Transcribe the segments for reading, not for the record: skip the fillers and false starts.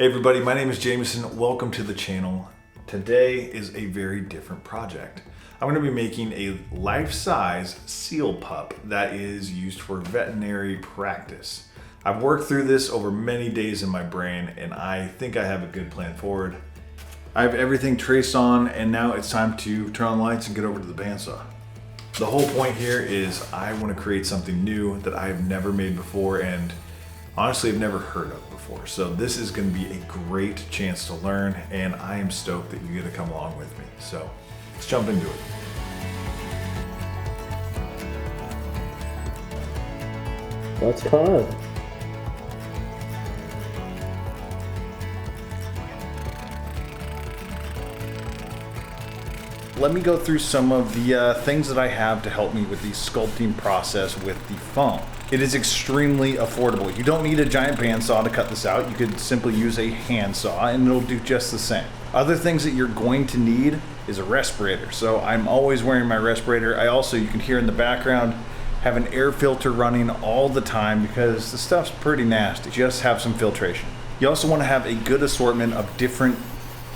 Hey everybody, my name is Jameson. Welcome to the channel. Today is a very different project. I'm going to be making a life-size seal pup that is used for veterinary practice. I've worked through this over many days in my brain and I think I have a good plan forward. I have everything traced on and now it's time to turn on the lights and get over to the bandsaw. The whole point here is I want to create something new that I've never made before and honestly I've never heard of before. So this is going to be a great chance to learn and I am stoked that you get to come along with me. So let's jump into it. That's fun. Let me go through some of the things that I have to help me with the sculpting process with the foam. It is extremely affordable. You don't need a giant bandsaw to cut this out. You could simply use a handsaw and it'll do just the same. Other things that you're going to need is a respirator. So I'm always wearing my respirator. I also, you can hear in the background, have an air filter running all the time because the stuff's pretty nasty. Just have some filtration. You also want to have a good assortment of different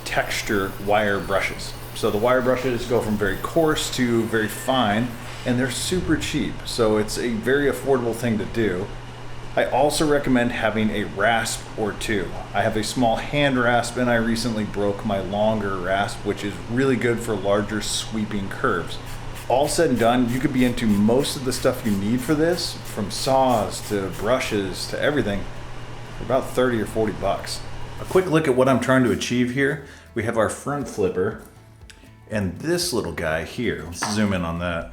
texture wire brushes. So the wire brushes go from very coarse to very fine, and they're super cheap. So it's a very affordable thing to do. I also recommend having a rasp or two. I have a small hand rasp and I recently broke my longer rasp, which is really good for larger sweeping curves. All said and done, you could be into most of the stuff you need for this, from saws to brushes to everything, for about 30 or 40 bucks. A quick look at what I'm trying to achieve here. We have our front flipper and this little guy here. Let's zoom in on that.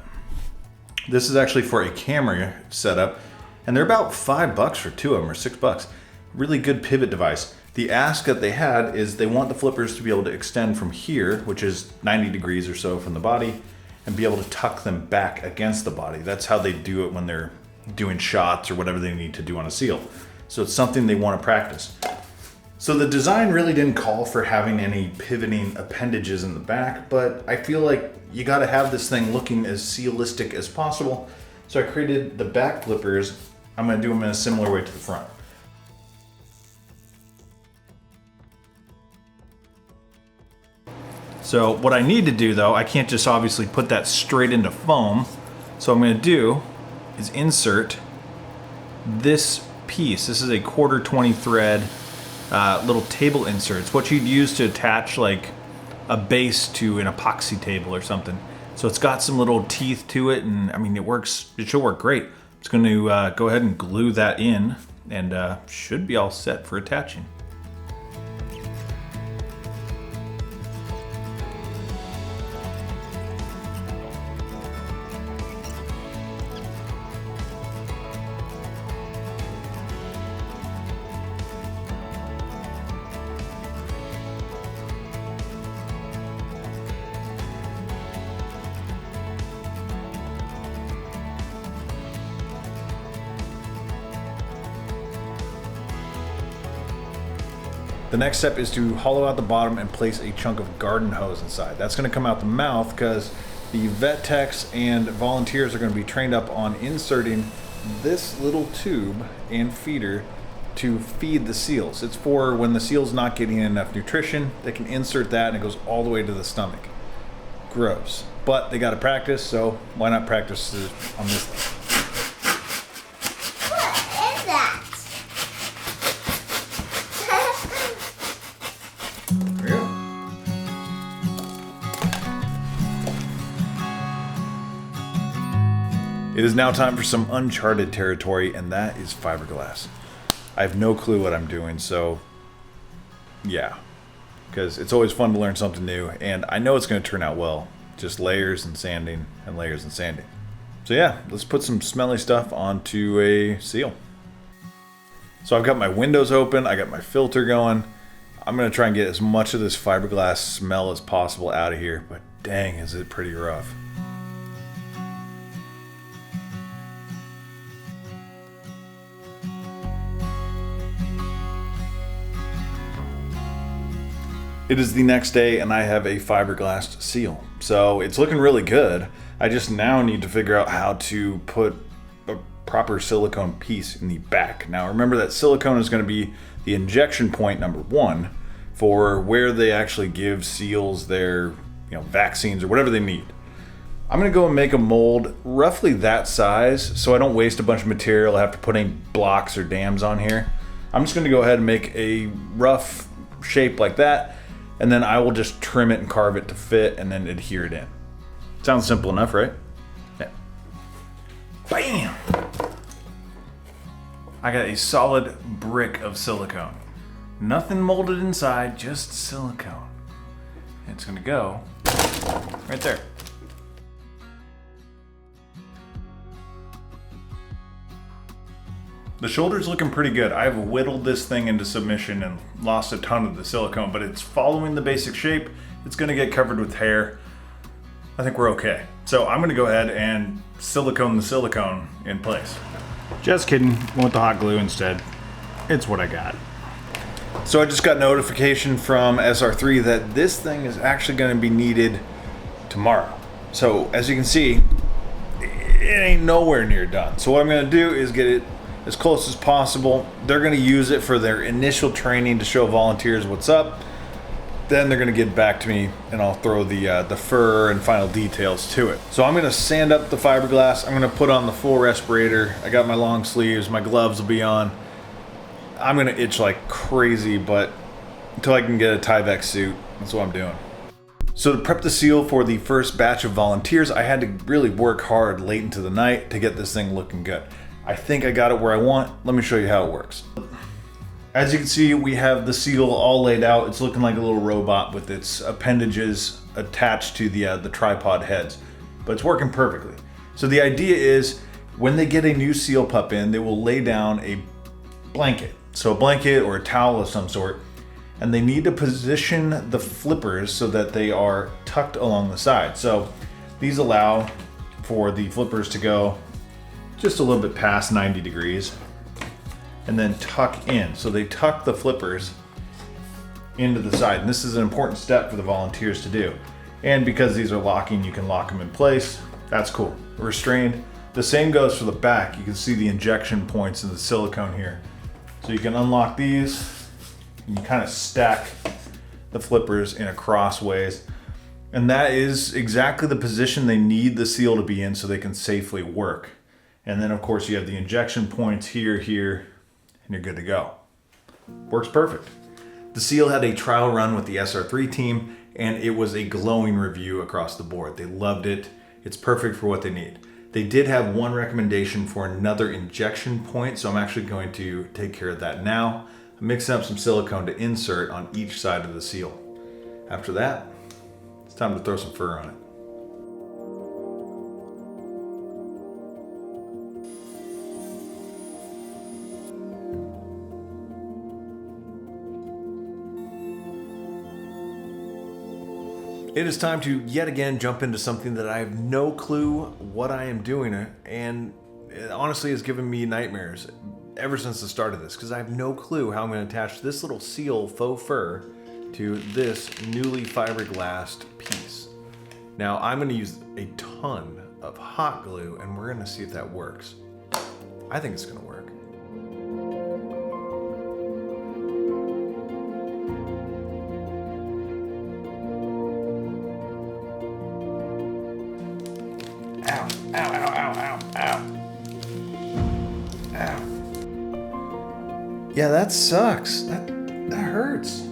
This is actually for a camera setup and they're about $5 for two of them or $6. Really good pivot device. The ask that they had is they want the flippers to be able to extend from here, which is 90 degrees or so from the body, and be able to tuck them back against the body. That's how they do it when they're doing shots or whatever they need to do on a seal. So it's something they want to practice. So the design really didn't call for having any pivoting appendages in the back, but I feel like you gotta have this thing looking as sealistic as possible. So I created the back flippers. I'm gonna do them in a similar way to the front. So what I need to do though, I can't just obviously put that straight into foam. So what I'm gonna do is insert this piece. This is a 1/4 thread little table inserts, what you'd use to attach like a base to an epoxy table or something. So it's got some little teeth to it and I mean it works, it should work great. I'm just going to go ahead and glue that in and should be all set for attaching. The next step is to hollow out the bottom and place a chunk of garden hose inside. That's going to come out the mouth because the vet techs and volunteers are going to be trained up on inserting this little tube and feeder to feed the seals. It's for when the seal's not getting enough nutrition, they can insert that and it goes all the way to the stomach. Gross. But they got to practice, so why not practice on this thing? It is now time for some uncharted territory, and that is fiberglass. I have no clue what I'm doing, so yeah, because it's always fun to learn something new, and I know it's going to turn out well. Just layers and sanding and layers and sanding. So yeah, let's put some smelly stuff onto a seal. So I've got my windows open, I got my filter going. I'm going to try and get as much of this fiberglass smell as possible out of here, but dang, is it pretty rough. It is the next day and I have a fiberglass seal. So it's looking really good. I just now need to figure out how to put a proper silicone piece in the back. Now remember that silicone is going to be the injection point number 1 for where they actually give seals their vaccines or whatever they need. I'm gonna go and make a mold roughly that size so I don't waste a bunch of material. I have to put any blocks or dams on here. I'm just gonna go ahead and make a rough shape like that, and then I will just trim it and carve it to fit and then adhere it in. Sounds simple enough, right? Yeah. Bam! I got a solid brick of silicone. Nothing molded inside, just silicone. It's gonna go right there. The shoulder's looking pretty good. I've whittled this thing into submission and lost a ton of the silicone, but it's following the basic shape. It's gonna get covered with hair. I think we're okay. So I'm gonna go ahead and silicone the silicone in place. Just kidding, went with the hot glue instead. It's what I got. So I just got notification from SR3 that this thing is actually gonna be needed tomorrow. So as you can see, it ain't nowhere near done. So what I'm gonna do is get it as close as possible. They're gonna use it for their initial training to show volunteers what's up. Then they're gonna get back to me and I'll throw the fur and final details to it. So I'm gonna sand up the fiberglass. I'm gonna put on the full respirator. I got my long sleeves, my gloves will be on. I'm gonna itch like crazy, but until I can get a Tyvek suit, that's what I'm doing. So to prep the seal for the first batch of volunteers, I had to really work hard late into the night to get this thing looking good. I think I got it where I want. Let me show you how it works. As you can see, we have the seal all laid out. It's looking like a little robot with its appendages attached to the tripod heads, but it's working perfectly. So the idea is when they get a new seal pup in, they will lay down a blanket. So a blanket or a towel of some sort, and they need to position the flippers so that they are tucked along the side. So these allow for the flippers to go just a little bit past 90 degrees and then tuck in. So they tuck the flippers into the side. And this is an important step for the volunteers to do. And because these are locking, you can lock them in place. That's cool. Restrained. The same goes for the back. You can see the injection points in the silicone here. So you can unlock these and you kind of stack the flippers in a crossways. And that is exactly the position they need the seal to be in so they can safely work. And then of course you have the injection points here, and you're good to go. Works perfect. The seal had a trial run with the SR3 team and it was a glowing review across the board. They loved it. It's perfect for what they need. They did have one recommendation for another injection point, so I'm actually going to take care of that now. I'm mixing up some silicone to insert on each side of the seal. After that, it's time to throw some fur on it. It is time to yet again jump into something that I have no clue what I am doing, and it honestly has given me nightmares ever since the start of this, because I have no clue how I'm going to attach this little seal faux fur to this newly fiberglassed piece. Now I'm going to use a ton of hot glue and we're going to see if that works. I think it's going to work. Ow, ow, ow, ow, ow, ow. Ow. Yeah, that sucks. That hurts.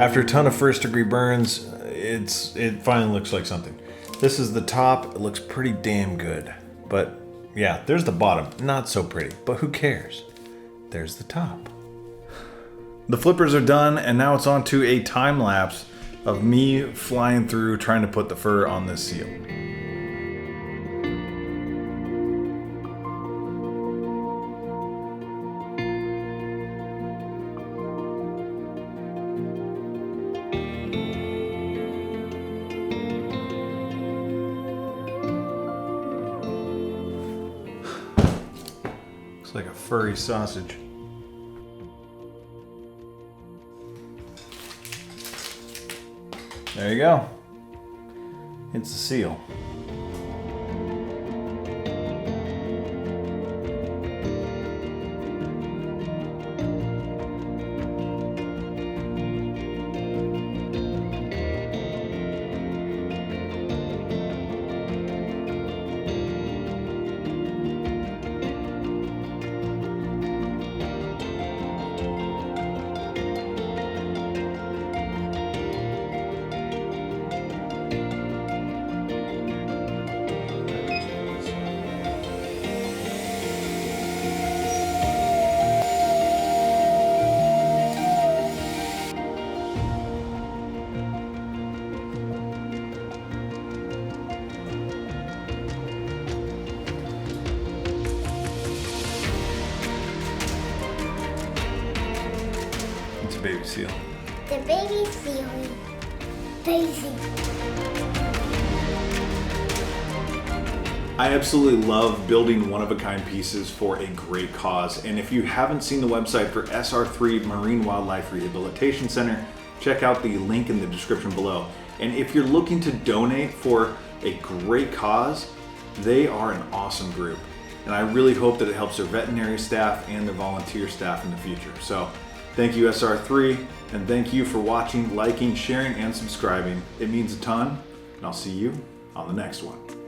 After a ton of first degree burns, it finally looks like something. This is the top. It looks pretty damn good. But yeah, there's the bottom. Not so pretty, but who cares? There's the top. The flippers are done, and now it's on to a time lapse of me flying through trying to put the fur on this seal. Looks like a furry sausage. There you go. It's a seal. What's a baby seal? The baby seal. Daisy. I absolutely love building one-of-a-kind pieces for a great cause. And if you haven't seen the website for SR3 Marine Wildlife Rehabilitation Center, check out the link in the description below. And if you're looking to donate for a great cause, they are an awesome group. And I really hope that it helps their veterinary staff and their volunteer staff in the future. So thank you, SR3, and thank you for watching, liking, sharing, and subscribing. It means a ton, and I'll see you on the next one.